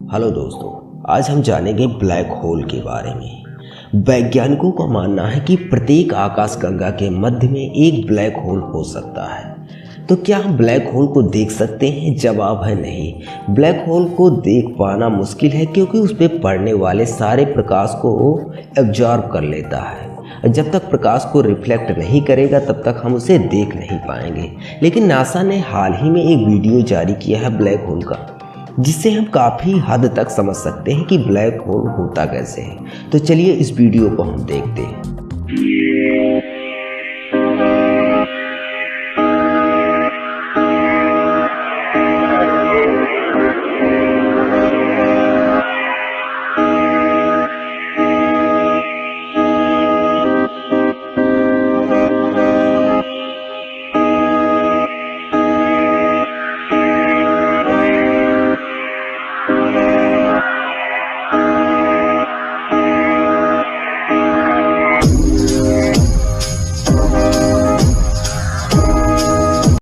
Hello दोस्तों, आज हम जानेंगे ब्लैक होल के बारे में। वैज्ञानिकों का मानना है कि प्रत्येक आकाशगंगा के मध्य में एक ब्लैक होल हो सकता है। तो क्या हम ब्लैक होल को देख सकते हैं? जवाब है नहीं। ब्लैक होल को देख पाना मुश्किल है क्योंकि उस पर पड़ने वाले सारे प्रकाश को एब्जॉर्ब कर लेता है। जब तक प्रकाश को रिफ्लेक्ट नहीं करेगा तब तक हम उसे देख नहीं पाएंगे। लेकिन नासा ने हाल ही में एक वीडियो जारी किया है ब्लैक होल का, जिससे हम काफ़ी हद तक समझ सकते हैं कि ब्लैक होल होता कैसे है। तो चलिए इस वीडियो को हम देखते हैं।